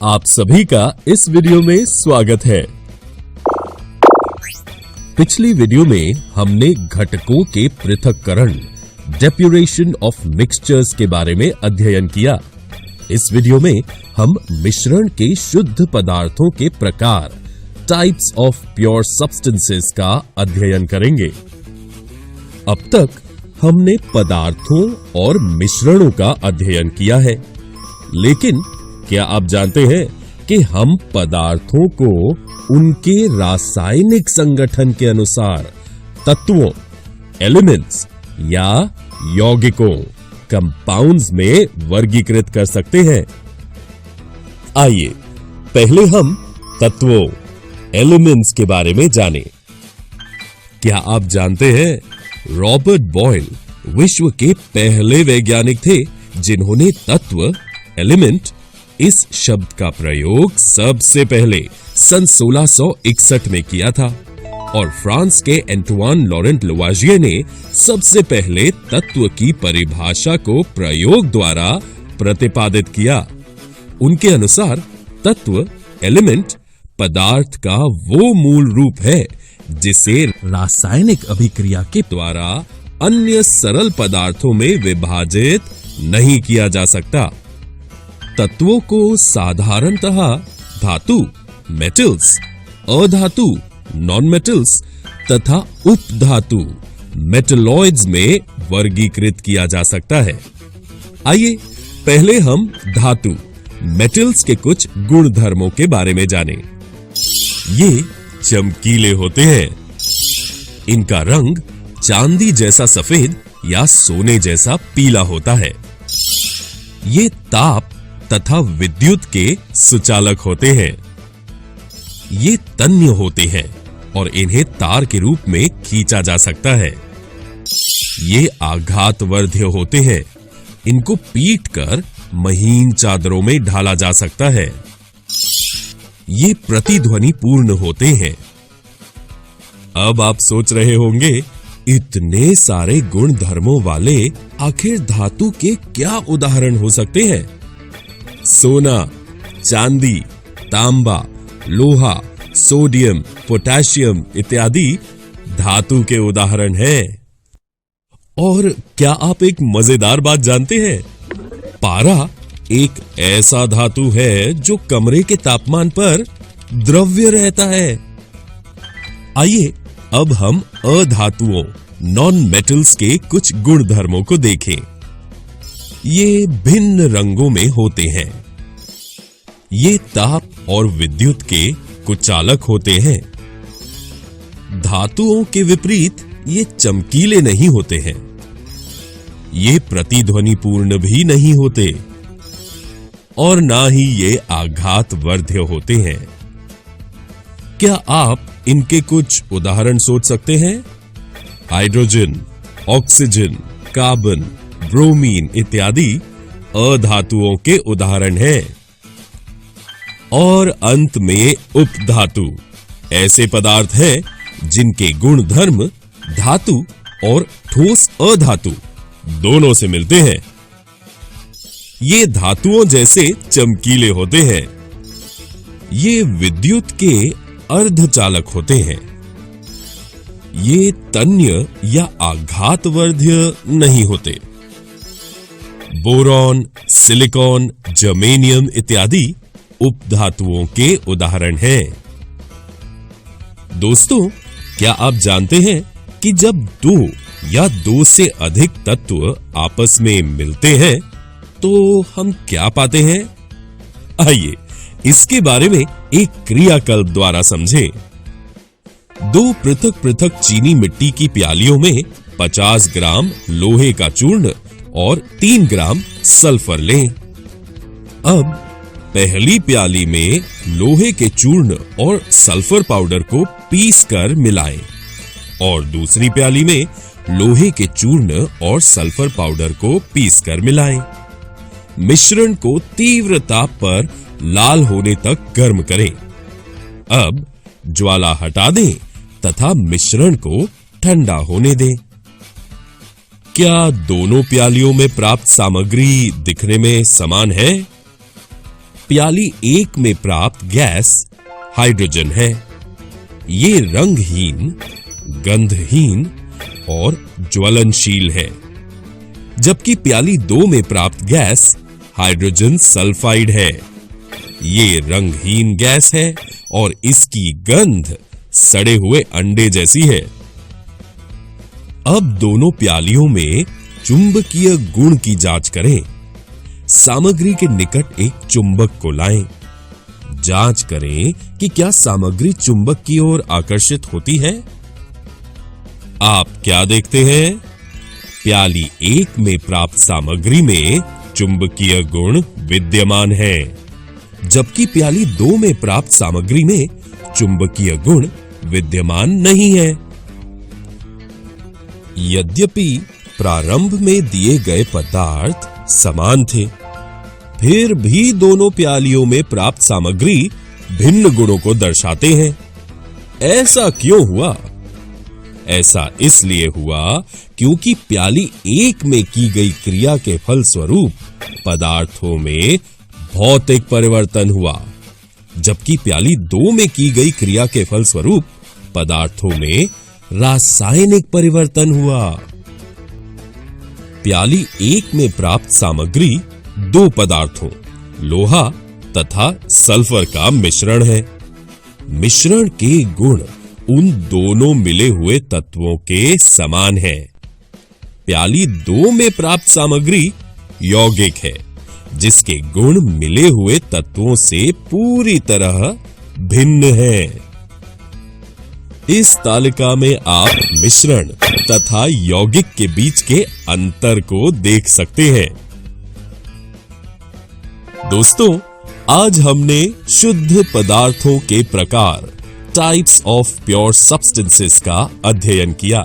आप सभी का इस वीडियो में स्वागत है। पिछली वीडियो में हमने घटकों के पृथक्करण डेप्यूरेशन ऑफ मिक्सचर्स के बारे में अध्ययन किया। इस वीडियो में हम मिश्रण के शुद्ध पदार्थों के प्रकार टाइप्स ऑफ प्योर सब्सटेंसेस का अध्ययन करेंगे। अब तक हमने पदार्थों और मिश्रणों का अध्ययन किया है, लेकिन क्या आप जानते हैं कि हम पदार्थों को उनके रासायनिक संगठन के अनुसार तत्वों, एलिमेंट्स या यौगिकों, कंपाउंड्स में वर्गीकृत कर सकते हैं? आइए पहले हम तत्वों, एलिमेंट्स के बारे में जानें। क्या आप जानते हैं रॉबर्ट बॉयल विश्व के पहले वैज्ञानिक थे जिन्होंने तत्व, एलिमेंट इस शब्द का प्रयोग सबसे पहले सन 1661 में किया था और फ्रांस के एंटवान लॉरेंट लुवाजिये ने सबसे पहले तत्व की परिभाषा को प्रयोग द्वारा प्रतिपादित किया। उनके अनुसार तत्व, एलिमेंट पदार्थ का वो मूल रूप है जिसे रासायनिक अभिक्रिया के द्वारा अन्य सरल पदार्थों में विभाजित नहीं किया जा सकता। तत्वों को साधारणतः धातु, मेटल्स, अधातु, नॉन मेटल्स तथा उपधातु, मेटलॉइड्स में वर्गीकृत किया जा सकता है। आइए पहले हम धातु, मेटल्स के कुछ गुणधर्मों के बारे में जानें। ये चमकीले होते हैं। इनका रंग चांदी जैसा सफेद या सोने जैसा पीला होता है। ये ताप तथा विद्युत के सुचालक होते हैं। ये तन्य होते हैं और इन्हें तार के रूप में खींचा जा सकता है। ये आघातवर्ध्य होते हैं। इनको पीटकर महीन चादरों में ढाला जा सकता है। ये प्रतिध्वनि पूर्ण होते हैं। अब आप सोच रहे होंगे, इतने सारे गुण धर्मों वाले आखिर धातु के क्या उदाहरण हो सकते हैं? सोना, चांदी, तांबा, लोहा, सोडियम, पोटेशियम इत्यादि धातु के उदाहरण हैं। और क्या आप एक मजेदार बात जानते हैं? पारा एक ऐसा धातु है जो कमरे के तापमान पर द्रव्य रहता है। आइए अब हम अधातुओं, नॉन मेटल्स के कुछ गुणधर्मों को देखें। ये भिन्न रंगों में होते हैं। ये ताप और विद्युत के कुचालक होते हैं। धातुओं के विपरीत ये चमकीले नहीं होते हैं। ये प्रतिध्वनिपूर्ण भी नहीं होते और ना ही ये आघातवर्ध्य होते हैं। क्या आप इनके कुछ उदाहरण सोच सकते हैं? हाइड्रोजन, ऑक्सीजन, कार्बन, ब्रोमीन इत्यादि अधातुओं के उदाहरण हैं। और अंत में उपधातु ऐसे पदार्थ हैं जिनके गुण धर्म धातु और ठोस अधातु दोनों से मिलते हैं। ये धातुओं जैसे चमकीले होते हैं। ये विद्युत के अर्धचालक होते हैं। ये तन्य या आघातवर्ध्य नहीं होते। बोरॉन, सिलिकॉन, जर्मेनियम इत्यादि उपधातुओं के उदाहरण हैं। दोस्तों, क्या आप जानते हैं कि जब दो या दो से अधिक तत्व आपस में मिलते हैं तो हम क्या पाते हैं? आइए इसके बारे में एक क्रियाकल्प द्वारा समझें। दो पृथक पृथक चीनी मिट्टी की प्यालियों में 50 ग्राम लोहे का चूर्ण और 3 ग्राम सल्फर लें। अब पहली प्याली में लोहे के चूर्ण और सल्फर पाउडर को पीसकर मिलाएं और दूसरी प्याली में लोहे के चूर्ण और सल्फर पाउडर को पीसकर मिलाएं। मिश्रण को तीव्र ताप पर लाल होने तक गर्म करें। अब ज्वाला हटा दें तथा मिश्रण को ठंडा होने दें। क्या दोनों प्यालियों में प्राप्त सामग्री दिखने में समान है? प्याली 1 में प्राप्त गैस हाइड्रोजन है। ये रंगहीन, गंधहीन और ज्वलनशील है, जबकि प्याली 2 में प्राप्त गैस हाइड्रोजन सल्फाइड है। ये रंगहीन गैस है और इसकी गंध सड़े हुए अंडे जैसी है। अब दोनों प्यालियों में चुंबकीय गुण की जांच करें। सामग्री के निकट एक चुंबक को लाएं। जांच करें कि क्या सामग्री चुंबक की ओर आकर्षित होती है। आप क्या देखते हैं? प्याली 1 में प्राप्त सामग्री में चुंबकीय गुण विद्यमान है, जबकि प्याली 2 में प्राप्त सामग्री में चुंबकीय गुण विद्यमान नहीं है। यद्यपि प्रारंभ में दिए गए पदार्थ समान थे, फिर भी दोनों प्यालियों में प्राप्त सामग्री भिन्न गुणों को दर्शाते हैं। ऐसा क्यों हुआ? ऐसा इसलिए हुआ क्योंकि प्याली 1 में की गई क्रिया के फलस्वरूप पदार्थों में भौतिक परिवर्तन हुआ, जबकि प्याली 2 में की गई क्रिया के फलस्वरूप पदार्थों में रासायनिक परिवर्तन हुआ। प्याली 1 में प्राप्त सामग्री 2 पदार्थों लोहा तथा सल्फर का मिश्रण है। मिश्रण के गुण उन दोनों मिले हुए तत्वों के समान है। प्याली 2 में प्राप्त सामग्री यौगिक है, जिसके गुण मिले हुए तत्वों से पूरी तरह भिन्न है। इस तालिका में आप मिश्रण तथा यौगिक के बीच के अंतर को देख सकते हैं। दोस्तों, आज हमने शुद्ध पदार्थों के प्रकार, टाइप्स ऑफ प्योर सब्सटेंसेस का अध्ययन किया।